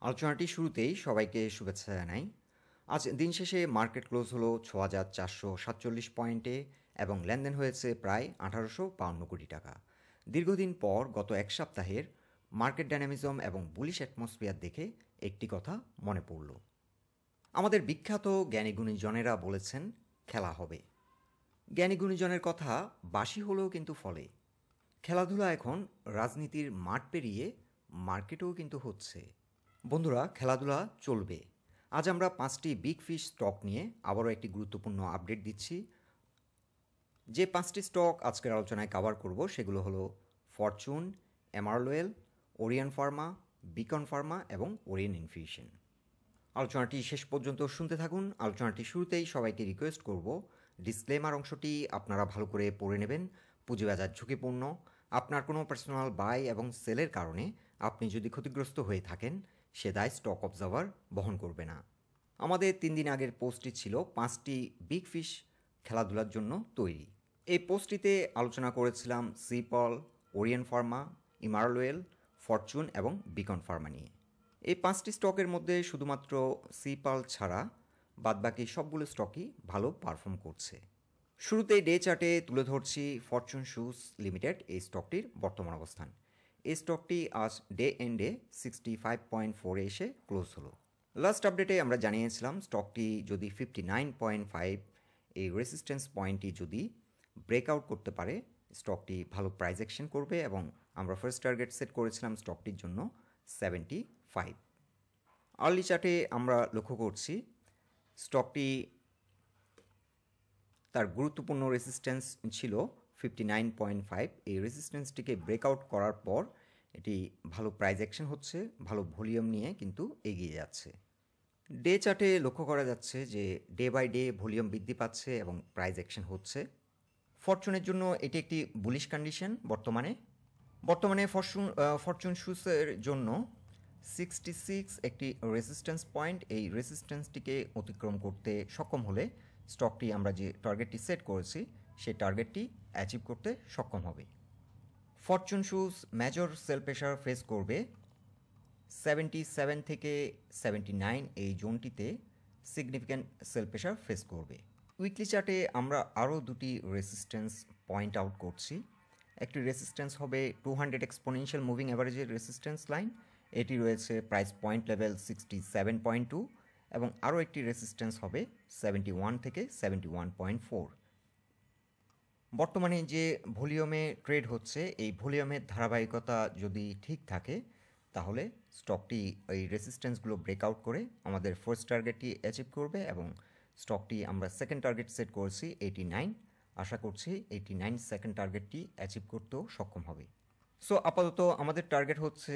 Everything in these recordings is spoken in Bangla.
আলোচনাটি শুরুতেই সবাইকে শুভেচ্ছা জানাই। আজ দিন শেষে মার্কেট ক্লোজ হলো ৬,৪৪৭ পয়েন্টে এবং লেনদেন হয়েছে প্রায় ১৮৫২ কোটি টাকা। দীর্ঘদিন পর গত এক সপ্তাহের মার্কেট ডাইনামিজম এবং বুলিশ অ্যাটমসফিয়ার দেখে একটি কথা মনে পড়ল। আমাদের বিখ্যাত জ্ঞানী গুণীজনেরা বলেছেন খেলা হবে। জ্ঞানী গুণীজনের কথা বাসি হলেও কিন্তু ফলে। খেলাধুলা এখন রাজনীতির মাঠ পেরিয়ে মার্কেটেও কিন্তু হচ্ছে। বন্ধুরা, খেলাধুলা চলবে। আজ আমরা 5টি বিগ ফিশ স্টক নিয়ে আবারও একটি গুরুত্বপূর্ণ আপডেট দিচ্ছি। যে 5টি স্টক আজকের আলোচনায় কভার করব সেগুলো হলো Fortune, Emerald Oil, Orion Pharma, Beacon Pharma এবং ওরিয়ন ইনফিউশন। আলোচনাটি শেষ পর্যন্ত শুনতে থাকুন। আলোচনাটি শুরুতেই সবাইকে রিকোয়েস্ট করব, ডিসক্লেমার অংশটি আপনারা ভালো করে পড়ে নেবেন। পুঁজিবাজার ঝুঁকিপূর্ণ। আপনার কোনো পার্সোনাল বাই এবং সেলের কারণে আপনি যদি ক্ষতিগ্রস্ত হয়ে থাকেন, সে দায় স্টক অবজার্ভার বহন করবে না। আমাদের 3 দিন আগের পোস্টটি ছিল 5টি বিগ ফিশ খেলাধুলার জন্য তৈরি। এই পোস্টটিতে আলোচনা করেছিলাম সিপল, ওরিয়ন ফার্মা, এমারলডয়েল, ফরচুন এবং বিকন ফার্মা নিয়ে। এই 5টি স্টকের মধ্যে শুধুমাত্র সিপাল ছাড়া বাদবাকি সবগুলো স্টকই ভালো পারফর্ম করছে। শুরুতেই ডে চার্টে তুলে ধরছি ফরচুন শুজ লিমিটেড এই স্টকটির বর্তমান অবস্থান। এই স্টকটি আজ ডে এন্ডে 65.4 এসে ক্লোজ হলো। লাস্ট আপডেটে আমরা জানিয়েছিলাম স্টকটি যদি 59.5 এই রেসিস্ট্যান্স পয়েন্টটি যদি ব্রেকআউট করতে পারে, স্টকটি ভালো প্রাইস অ্যাকশন করবে এবং আমরা ফার্স্ট টার্গেট সেট করেছিলাম স্টকটির জন্য 75। আর্লি চার্টে আমরা লক্ষ্য করছি স্টকটি তার গুরুত্বপূর্ণ রেসিস্ট্যান্স ছিল 59.5। এই রেসিস্ট্যান্সটিকে ব্রেকআউট করার পর এটি ভালো প্রাইস অ্যাকশন হচ্ছে, ভালো ভলিউম নিয়ে কিন্তু এগিয়ে যাচ্ছে। ডে চার্টে লক্ষ্য করা যাচ্ছে যে ডে বাই ডে ভলিউম বৃদ্ধি পাচ্ছে এবং প্রাইস অ্যাকশন হচ্ছে। ফরচুনের জন্য এটি একটি বুলিশ কন্ডিশন। বর্তমানে ফরচুন শুজের জন্য 66 একটি রেসিস্ট্যান্স পয়েন্ট। এই রেসিস্ট্যান্সটিকে অতিক্রম করতে সক্ষম হলে স্টকটি আমরা যে টার্গেটটি সেট করেছি সেই টার্গেটটি অ্যাচিভ করতে সক্ষম হবে। Fortune shoes major sell pressure face করবে 77 থেকে 79 এই জোনটিতে সিগনিফিক্যান্ট সেল প্রেশার ফেস করবে। উইকলি চার্টে আমরা আরও দুটি রেসিস্ট্যান্স পয়েন্ট আউট করছি। একটি রেসিস্ট্যান্স হবে 200 এক্সপোনেনশিয়াল মুভিং অ্যাভারেজের রেসিস্ট্যান্স লাইন। এটি রয়েছে প্রাইস পয়েন্ট লেভেল 67.2 এবং আরও একটি রেসিস্ট্যান্স হবে 71 থেকে 71.4। বর্তমানে যে ভলিউমে ট্রেড হচ্ছে এই ভলিউমের ধারাবাহিকতা যদি ঠিক থাকে তাহলে স্টকটি এই রেসিস্ট্যান্সগুলো ব্রেকআউট করে আমাদের ফার্স্ট টার্গেটটি অ্যাচিভ করবে এবং স্টকটি আমরা সেকেন্ড টার্গেট সেট করেছি 89। আশা করছি 89 সেকেন্ড টার্গেটটি অ্যাচিভ করতেও সক্ষম হবে। সো আপাতত আমাদের টার্গেট হচ্ছে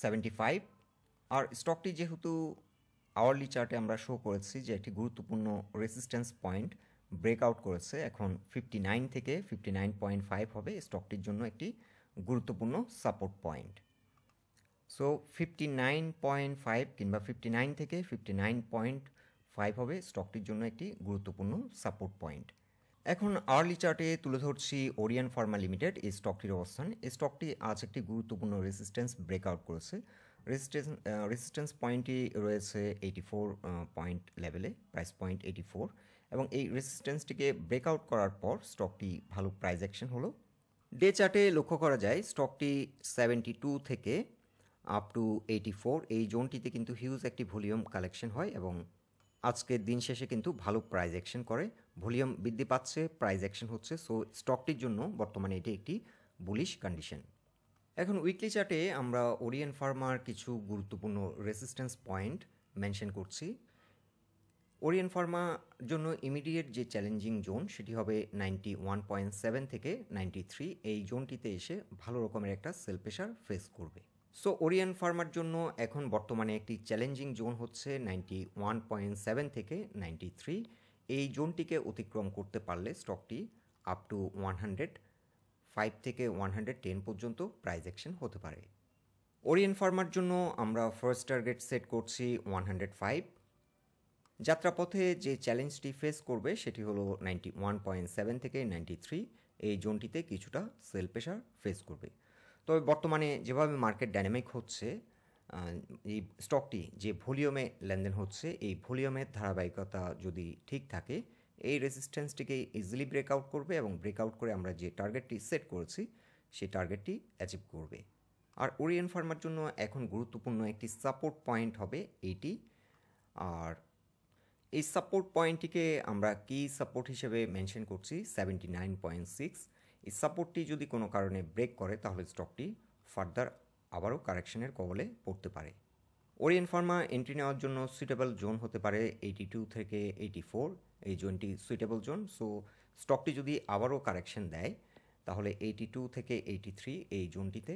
75। আর স্টকটি যেহেতু আওয়ারলি চার্টে আমরা শো করেছি যে একটি গুরুত্বপূর্ণ রেসিস্ট্যান্স পয়েন্ট ব্রেকআউট করেছে, এখন 59 থেকে 59.5 হবে স্টকটির জন্য একটি গুরুত্বপূর্ণ সাপোর্ট পয়েন্ট। সো 59.5 কিংবা 59 থেকে 59.5 হবে স্টকটির জন্য একটি গুরুত্বপূর্ণ সাপোর্ট পয়েন্ট। এখন আর্লি চার্টে তুলে ধরছি ওরিয়ন ফার্মা লিমিটেড এই স্টকটির অবস্থান। এই স্টকটি আজ একটি গুরুত্বপূর্ণ রেসিস্ট্যান্স ব্রেকআউট করেছে। রেসিস্ট্যান্স পয়েন্টটি রয়েছে 84 পয়েন্ট লেভেলে, প্রাইস পয়েন্ট 84 এবং এই রেসিস্ট্যান্সটিকে ব্রেকআউট করার পর স্টকটি ভালো প্রাইস অ্যাকশন হলো। ডে চার্টে লক্ষ্য করা যায় স্টকটি 72 থেকে আপ টু 84 এই জোনটিতে কিন্তু হিউজ একটি ভলিউম কালেকশন হয় এবং আজকের দিন শেষে কিন্তু ভালো প্রাইস অ্যাকশন করে, ভলিউম বৃদ্ধি পাচ্ছে, প্রাইস অ্যাকশন হচ্ছে। সো স্টকটির জন্য বর্তমানে এটি একটি বুলিশ কন্ডিশন। এখন উইকলি চার্টে আমরা ওরিয়ন ফার্মার কিছু গুরুত্বপূর্ণ রেসিস্ট্যান্স পয়েন্ট মেনশন করছি। ওরিয়ন ফার্মার জন্য ইমিডিয়েট যে চ্যালেঞ্জিং জোন সেটি হবে 91.7 থেকে 93। এই জোনটিতে এসে ভালো রকমের একটা সেল প্রেশার ফেস করবে। সো ওরিয়ন ফার্মার জন্য এখন বর্তমানে একটি চ্যালেঞ্জিং জোন হচ্ছে 91.7 থেকে 93। এই জোনটিকে অতিক্রম করতে পারলে স্টকটি আপ টু 105 থেকে 110 পর্যন্ত প্রাইস অ্যাকশন হতে পারে। ওরিয়ন ফার্মার জন্য আমরা ফার্স্ট টার্গেট সেট করছি 105। যাত্রাপথে যে চ্যালেঞ্জটি ফেস করবে সেটি হলো 91.7 থেকে 93। এই জোনটিতে কিছুটা সেল প্রেশার ফেস করবে। তবে বর্তমানে যেভাবে মার্কেট ডাইনামিক হচ্ছে এই স্টকটি যে ভলিউমে লেনদেন হচ্ছে এই ভলিউমের ধারাবাহিকতা যদি ঠিক থাকে এই রেজিস্ট্যান্সটিকে ইজিলি ব্রেকআউট করবে এবং ব্রেকআউট করে আমরা যে টার্গেটটি সেট করেছি সেই টার্গেটটি অ্যাচিভ করবে। আর ওরিয়ন ফার্মার জন্য এখন গুরুত্বপূর্ণ একটি সাপোর্ট পয়েন্ট হবে এইটি। আর এই সাপোর্ট পয়েন্টটিকে আমরা কি সাপোর্ট হিসেবে মেনশন করছি 79.6। এই সাপোর্টটি যদি কোনো কারণে ব্রেক করে তাহলে স্টকটি ফার্দার আবারও কারেকশনের কবলে পড়তে পারে। ওরিয়ন ফার্মা এন্ট্রি নেওয়ার জন্য সুইটেবল জোন হতে পারে 82 থেকে 84, এই জোনটি সুইটেবল জোন। সো স্টকটি যদি আবারও কারেকশন দেয় তাহলে 82 থেকে 83 এই জোনটিতে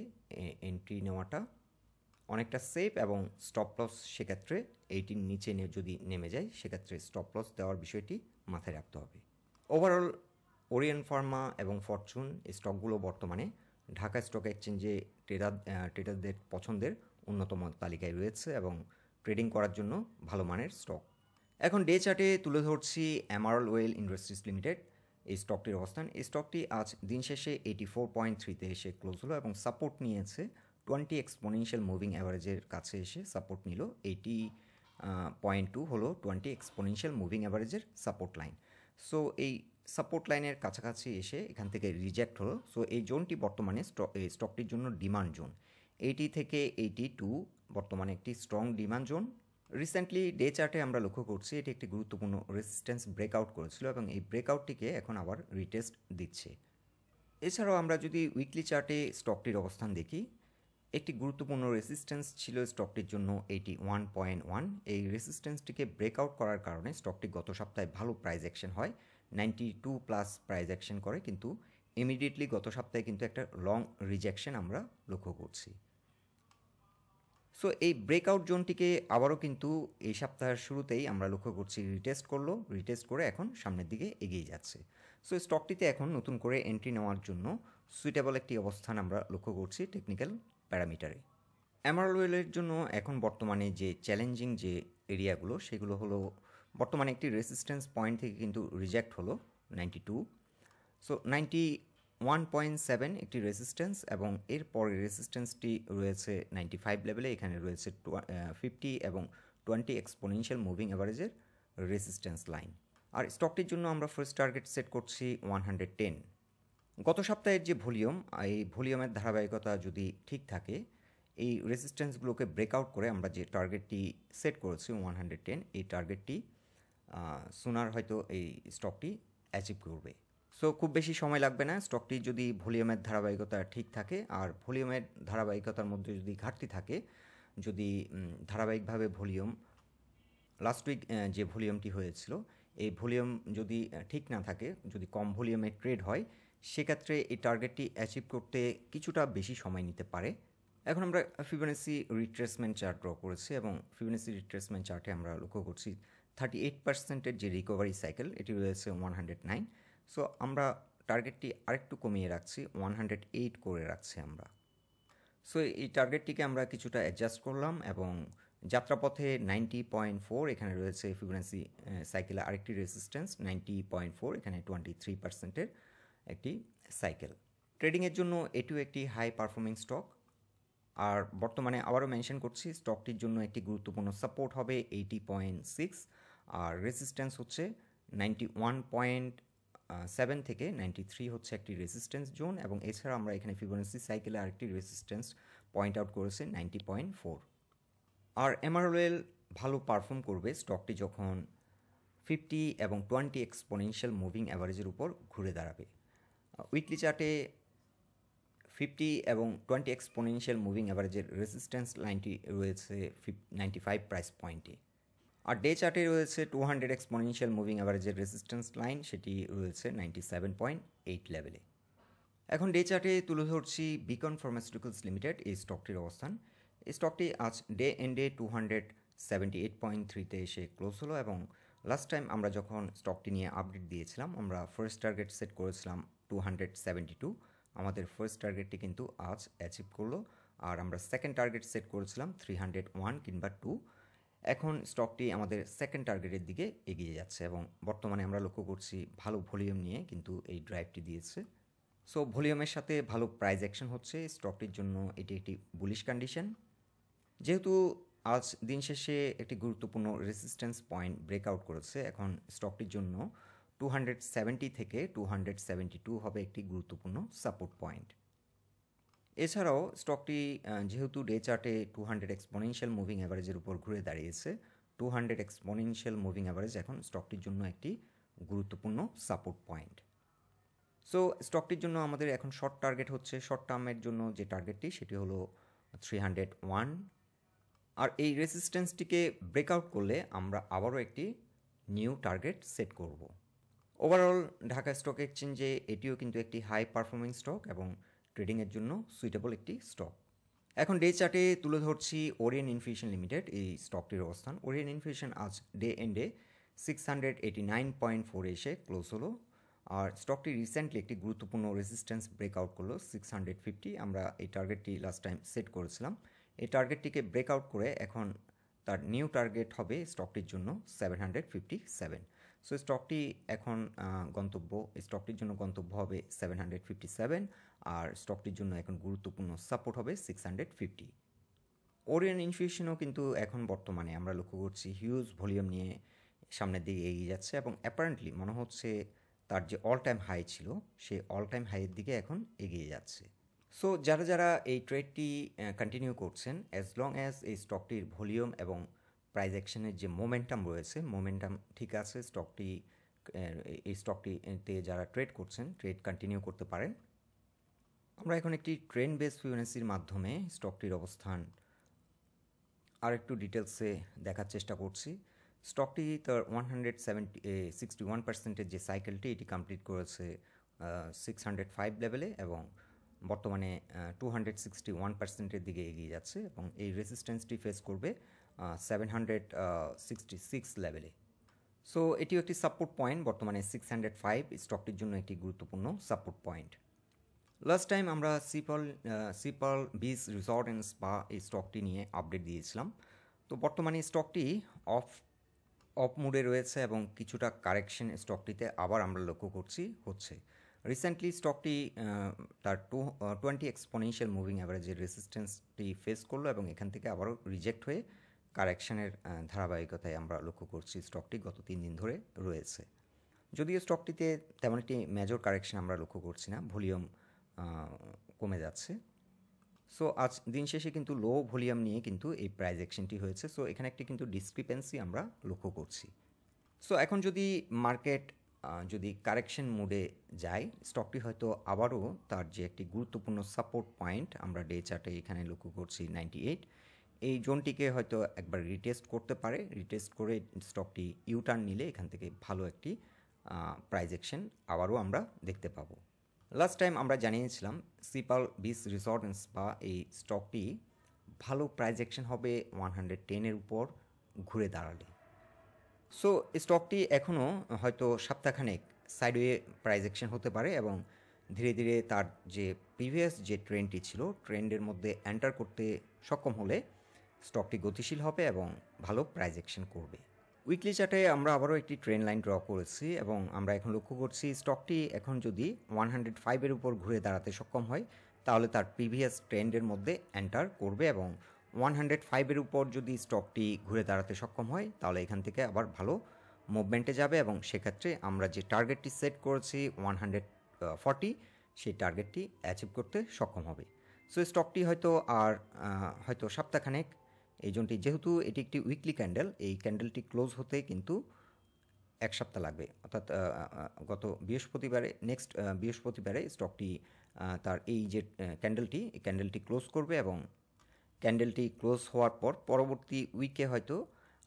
এন্ট্রি নেওয়াটা অনেকটা সেফ, এবং স্টপ লস সেক্ষেত্রে এইটির নিচে যদি নেমে যায় সেক্ষেত্রে স্টপ লস দেওয়ার বিষয়টি মাথায় রাখতে হবে। ওভারঅল ওরিয়ন ফার্মা এবং ফরচুন এই স্টকগুলো বর্তমানে ঢাকা স্টক এক্সচেঞ্জে ট্রেডারদের পছন্দের অন্যতম তালিকায় রয়েছে এবং ট্রেডিং করার জন্য ভালো মানের স্টক। এখন ডে চার্টে তুলে ধরছি এমারলডয়েল ইন্ডাস্ট্রিজ লিমিটেড এই স্টকটির অবস্থান। এই স্টকটি আজ দিন শেষে 84.3-তে এসে ক্লোজ হলো এবং সাপোর্ট নিয়েছে 20 এক্সপোনেনশিয়াল মুভিং অ্যাভারেজের কাছে এসে সাপোর্ট নিল। 80.2 হলো 20 এক্সপোনেনশিয়াল মুভিং অ্যাভারেজের সাপোর্ট লাইন। সো এই সাপোর্ট লাইনের কাছাকাছি এসে এখান থেকে রিজেক্ট হলো। সো এই জোনটি বর্তমানে স্টকটির জন্য ডিমান্ড জোন। 80 থেকে 82 বর্তমানে একটি strong demand zone. Recently day চার্টে আমরা লক্ষ্য করছি এটি একটি গুরুত্বপূর্ণ রেজিস্ট্যান্স ব্রেকআউট করেছিল এবং এই ব্রেকআউটটিকে এখন আবার রিটেস্ট দিচ্ছে। এছাড়াও আমরা যদি উইকলি চার্টে স্টকটির অবস্থান দেখি, একটি গুরুত্বপূর্ণ রেজিস্ট্যান্স ছিল স্টকটির জন্য 81.1। এই রেজিস্ট্যান্সটিকে ব্রেকআউট করার কারণে স্টকটি গত সপ্তাহে ভালো প্রাইস অ্যাকশন হয়, 92 প্লাস প্রাইস অ্যাকশন করে, কিন্তু ইমিডিয়েটলি গত সপ্তাহে কিন্তু একটা লং রিজেকশন আমরা লক্ষ্য করছি। সো এই ব্রেকআউট জোনটিকে আবারও কিন্তু এই সপ্তাহের শুরুতেই আমরা লক্ষ্য করছি রিটেস্ট করলো, রিটেস্ট করে এখন সামনের দিকে এগিয়ে যাচ্ছে। সো স্টকটিতে এখন নতুন করে এন্ট্রি নেওয়ার জন্য সুইটেবল একটি অবস্থান আমরা লক্ষ্য করছি টেকনিক্যাল প্যারামিটারে। এমারলডয়েলের জন্য এখন বর্তমানে যে চ্যালেঞ্জিং যে এরিয়াগুলো সেগুলো হলো বর্তমানে একটি রেজিস্ট্যান্স পয়েন্ট থেকে কিন্তু রিজেক্ট হলো 92। সো 91.7 একটি রেজিস্ট্যান্স এবং এর পরে রেজিস্ট্যান্সটি রয়েছে 95 লেভেলে। এখানে রয়েছে 50 এবং 20 এক্সপোনেনশিয়াল মুভিং অ্যাভারেজের রেজিস্ট্যান্স লাইন। আর স্টকটির জন্য আমরা ফার্স্ট টার্গেট সেট করছি 110। গত সপ্তাহের যে ভলিউম, এই ভলিউমের ধারাবাহিকতা যদি ঠিক থাকে এই রেজিস্ট্যান্সগুলোকে ব্রেকআউট করে আমরা যে টার্গেটটি সেট করেছি 110, এই টার্গেটটি সুনার হয়তো এই স্টকটি অ্যাচিভ করবে। সো খুব বেশি সময় লাগবে না। স্টকটি যদি ভলিউমের ধারাবাহিকতা ঠিক থাকে আর ভলিউমের ধারাবাহিকতার মধ্যে যদি ঘাটতি থাকে, যদি ধারাবাহিকভাবে ভলিউম লাস্ট উইক যে ভলিউমটি হয়েছিল এই ভলিউম যদি ঠিক না থাকে, যদি কম ভলিউমে ট্রেড হয়, সেক্ষেত্রে এই টার্গেটটি অ্যাচিভ করতে কিছুটা বেশি সময় নিতে পারে। এখন আমরা ফিবোনাচি রিট্রেসমেন্ট চার্ট ড্র করেছি এবং ফিবোনাচি রিট্রেসমেন্ট চার্টে আমরা লক্ষ্য করছি 38%-এর যে রিকভারি সাইকেল এটি রয়েছে 109। সো আমরা টার্গেটটি আরেকটু কমিয়ে রাখছি, 108 করে রাখছি আমরা। সো এই টার্গেটটিকে আমরা কিছুটা অ্যাডজাস্ট করলাম এবং যাত্রাপথে 90.4 এখানে রয়েছে ফিবোনাচি সাইকেলে আরেকটি রেজিস্ট্যান্স 90.4, এখানে 23%-এর একটি সাইকেল। ট্রেডিংয়ের জন্য এটিও একটি হাই পারফর্মিং স্টক। আর বর্তমানে আবারও মেনশন করছি স্টকটির জন্য একটি গুরুত্বপূর্ণ সাপোর্ট হবে 80.6 আর রেজিস্ট্যান্স হচ্ছে 91.7 থেকে 93 হচ্ছে একটি রেজিস্ট্যান্স জোন। এবং এছাড়া আমরা এখানে ফিবোনাচি সাইকেলে আরেকটি রেজিস্ট্যান্স পয়েন্ট আউট করেছি 90.4। আর এমারলডয়েল ভালো পারফর্ম করবে স্টকটি যখন 50 এবং 20 এক্সপোনেনশিয়াল মুভিং অ্যাভারেজের উপর ঘুরে দাঁড়াবে। উইকলি চার্টে 50 এবং 20 এক্সপোনেনশিয়াল মুভিং অ্যাভারেজের রেজিস্ট্যান্স লাইনটি রয়েছে 95 প্রাইস পয়েন্টে। আর ডে চার্টে রয়েছে 200 এক্সপোনেনশিয়াল মুভিং অ্যাভারেজের রেজিস্ট্যান্স লাইন, সেটি রয়েছে 97.8 লেভেলে। এখন ডে চার্টে তুলে ধরছি বিকন ফার্মাসিউটিক্যালস লিমিটেড এই স্টকটির অবস্থান। এই স্টকটি আজ ডে এন্ডে 278.3-তে এসে ক্লোজ হলো এবং লাস্ট টাইম আমরা যখন স্টকটি নিয়ে আপডেট দিয়েছিলাম আমরা ফার্স্ট টার্গেট সেট করেছিলাম 272। আমাদের ফার্স্ট টার্গেটটি কিন্তু আজ অ্যাচিভ করলো। আর আমরা সেকেন্ড টার্গেট সেট করেছিলাম 301 কিংবা 2। এখন স্টকটি আমাদের সেকেন্ড টার্গেটের দিকে এগিয়ে যাচ্ছে এবং বর্তমানে আমরা লক্ষ্য করছি ভালো ভলিউম নিয়ে কিন্তু এই ড্রাইভটি দিয়েছে। সো ভলিউমের সাথে ভালো প্রাইস অ্যাকশন হচ্ছে স্টকটির জন্য, এটি একটি বুলিশ কন্ডিশন। যেহেতু আজ দিন শেষে একটি গুরুত্বপূর্ণ রেসিস্ট্যান্স পয়েন্ট ব্রেকআউট করেছে, এখন স্টকটির জন্য 270 থেকে 272 হবে একটি গুরুত্বপূর্ণ সাপোর্ট পয়েন্ট। এছাড়াও স্টকটি যেহেতু ডে চার্টে 200 এক্সপোনেনশিয়াল মুভিং অ্যাভারেজের উপর ঘুরে দাঁড়িয়েছে, 200 এক্সপোনেনশিয়াল মুভিং অ্যাভারেজ এখন স্টকটির জন্য একটি গুরুত্বপূর্ণ সাপোর্ট পয়েন্ট। সো স্টকটির জন্য আমাদের এখন শর্ট টার্গেট হচ্ছে, শর্ট টার্মের জন্য যে টার্গেটটি সেটি হলো 301, আর এই রেসিস্ট্যান্সটিকে ব্রেকআউট করলে আমরা আবারও একটি নিউ টার্গেট সেট করব। ওভারঅল ঢাকা স্টক এক্সচেঞ্জে এটিও কিন্তু একটি হাই পারফর্মিং স্টক এবং ট্রেডিংয়ের জন্য সুইটেবল একটি স্টক। এখন ডে চার্টে তুলে ধরছি ওরিয়ন ইনফিউশন লিমিটেড, এই স্টকটির অবস্থান। ওরিয়ন ইনফিউশন আজ ডে এন্ডে 689.4 এসে ক্লোজ হলো, আর স্টকটি রিসেন্টলি একটি গুরুত্বপূর্ণ রেজিস্ট্যান্স ব্রেকআউট করলো 650। আমরা এই টার্গেটটি লাস্ট টাইম সেট করেছিলাম। এই টার্গেটটিকে ব্রেকআউট করে এখন তার নিউ টার্গেট হবে স্টকটির জন্য 757। সো স্টকটি এখন স্টকটির জন্য গন্তব্য হবে 757, আর স্টকটির জন্য এখন গুরুত্বপূর্ণ সাপোর্ট হবে 650। ওরিয়ন ইনফিউশনও কিন্তু এখন বর্তমানে আমরা লক্ষ্য করছি হিউজ ভলিউম নিয়ে সামনের দিকে এগিয়ে যাচ্ছে, এবং অ্যাপারেন্টলি মনে হচ্ছে তার যে অল টাইম হাই ছিল সেই অল টাইম হাইয়ের দিকে এখন এগিয়ে যাচ্ছে। সো যারা এই ট্রেডটি কন্টিনিউ করছেন, অ্যাজ লং অ্যাজ এই স্টকটির ভলিউম এবং প্রাইস অ্যাকশনের যে মোমেন্টাম রয়েছে, মোমেন্টাম ঠিক আছে, এই স্টকটিতে যারা ট্রেড করছেন ট্রেড কন্টিনিউ করতে পারেন। আমরা এখন একটি ট্রেন্ড বেস ফিবোনাচির মাধ্যমে স্টকটির অবস্থান আর একটু ডিটেলসে দেখার চেষ্টা করছি। স্টকটি তার 161% যে সাইকেলটি এটি কমপ্লিট করেছে 605 লেভেলে, এবং বর্তমানে 261%-এর দিকে এগিয়ে যাচ্ছে, এবং এই রেসিস্ট্যান্সটি ফেস করবে 766 লেভেলে। সো এটিও একটি সাপোর্ট পয়েন্ট, বর্তমানে 605 স্টকটির জন্য একটি গুরুত্বপূর্ণ সাপোর্ট পয়েন্ট। লাস্ট টাইম আমরা Sea Pearl beach resort and spa এই স্টকটি নিয়ে আপডেট দিয়েছিলাম। তো বর্তমানে স্টকটি অফ মুডে রয়েছে, এবং কিছুটা কারেকশন স্টকটিতে আবার আমরা লক্ষ্য করছি হচ্ছে। রিসেন্টলি স্টকটি তার 20 এক্সপোনেনশিয়াল মুভিং অ্যাভারেজের রেসিস্ট্যান্সটি ফেস করলো, এবং এখান থেকে আবারও রিজেক্ট হয়ে কারেকশনের ধারাবাহিকতায় আমরা লক্ষ্য করছি স্টকটি গত 3 দিন ধরে রয়েছে। যদিও স্টকটিতে তেমন একটি মেজর কারেকশন আমরা লক্ষ্য করছি না, ভলিউম কমে যাচ্ছে। সো আজ দিন শেষে কিন্তু লো ভলিউম নিয়ে কিন্তু এই প্রাইস অ্যাকশনটি হয়েছে। সো এখানে একটি কিন্তু ডিসক্রিপেন্সি আমরা লক্ষ্য করছি। সো এখন যদি মার্কেট যদি কারেকশন মুডে যায়, স্টকটি হয়তো আবারও তার যে একটি গুরুত্বপূর্ণ সাপোর্ট পয়েন্ট আমরা ডে চার্টে এখানে লক্ষ্য করছি 98, এই জোনটিকে হয়তো একবার রিটেস্ট করতে পারে। রিটেস্ট করে স্টকটি ইউটার্ন নিলে এখান থেকে ভালো একটি প্রাইস অ্যাকশন আবারও আমরা দেখতে পাবো। লাস্ট টাইম আমরা জানিয়েছিলাম Sea Pearl beach resort and spa এই স্টকটি ভালো প্রাইস অ্যাকশন হবে 110-এর উপর ঘুরে দাঁড়ালে। সো স্টকটি এখনও হয়তো সপ্তাহখানেক সাইডওয়ে প্রাইস অ্যাকশন হতে পারে, এবং ধীরে ধীরে তার যে প্রিভিয়াস যে ট্রেন্ডটি ছিল ট্রেন্ডের মধ্যে এন্টার করতে সক্ষম হলে স্টকটি গতিশীল হবে এবং ভালো প্রাইস অ্যাকশন করবে। উইকলি চার্টে আমরা আবারও একটি ট্রেন্ড লাইন ড্র করেছি, এবং আমরা এখন লক্ষ্য করছি স্টকটি এখন যদি 105-এর উপর ঘুরে দাঁড়াতে সক্ষম হয় তাহলে তার প্রিভিয়াস ট্রেন্ডের মধ্যে এন্টার করবে, এবং 105-এর উপর যদি স্টকটি ঘুরে দাঁড়াতে সক্ষম হয় তাহলে এখান থেকে আবার ভালো মুভমেন্টে যাবে, এবং সেক্ষেত্রে আমরা যে টার্গেটটি সেট করেছি 140 সেই টার্গেটটি অ্যাচিভ করতে সক্ষম হবে। সো স্টকটি হয়তো সপ্তাহখানেক এই জোনটি, যেহেতু এটি একটি উইকলি ক্যান্ডেল, এই ক্যান্ডেলটি ক্লোজ হতে কিন্তু 1 সপ্তাহ লাগবে, অর্থাৎ গত নেক্সট বৃহস্পতিবারে স্টকটি তার এই যে ক্যান্ডেলটি ক্লোজ করবে, এবং ক্যান্ডেলটি ক্লোজ হওয়ার পর পরবর্তী উইকে হয়তো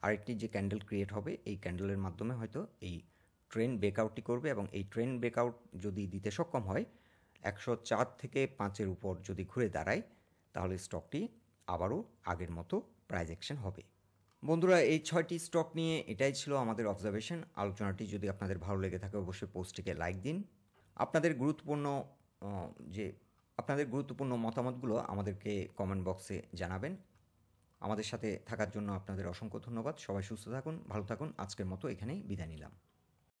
আরেকটি যে ক্যান্ডেল ক্রিয়েট হবে এই ক্যান্ডেলের মাধ্যমে হয়তো এই ট্রেন্ড ব্রেকআউটটি করবে, এবং এই ট্রেন্ড ব্রেকআউট যদি দিতে সক্ষম হয় 104 থেকে 5-এর উপর যদি ঘুরে দাঁড়ায় তাহলে স্টকটি আবারও আগের মতো প্রাইস অ্যাকশন হবে। বন্ধুরা, এই 6টি স্টক নিয়ে এটাই ছিল আমাদের অবজারভেশন। আলোচনাটি যদি আপনাদের ভালো লেগে থাকে অবশ্যই পোস্টটিকে লাইক দিন। আপনাদের গুরুত্বপূর্ণ মতামতগুলো আমাদেরকে কমেন্ট বক্সে জানাবেন। আমাদের সাথে থাকার জন্য আপনাদের অসংখ্য ধন্যবাদ। সবাই সুস্থ থাকুন, ভালো থাকুন। আজকের মতো এখানেই বিদায় নিলাম।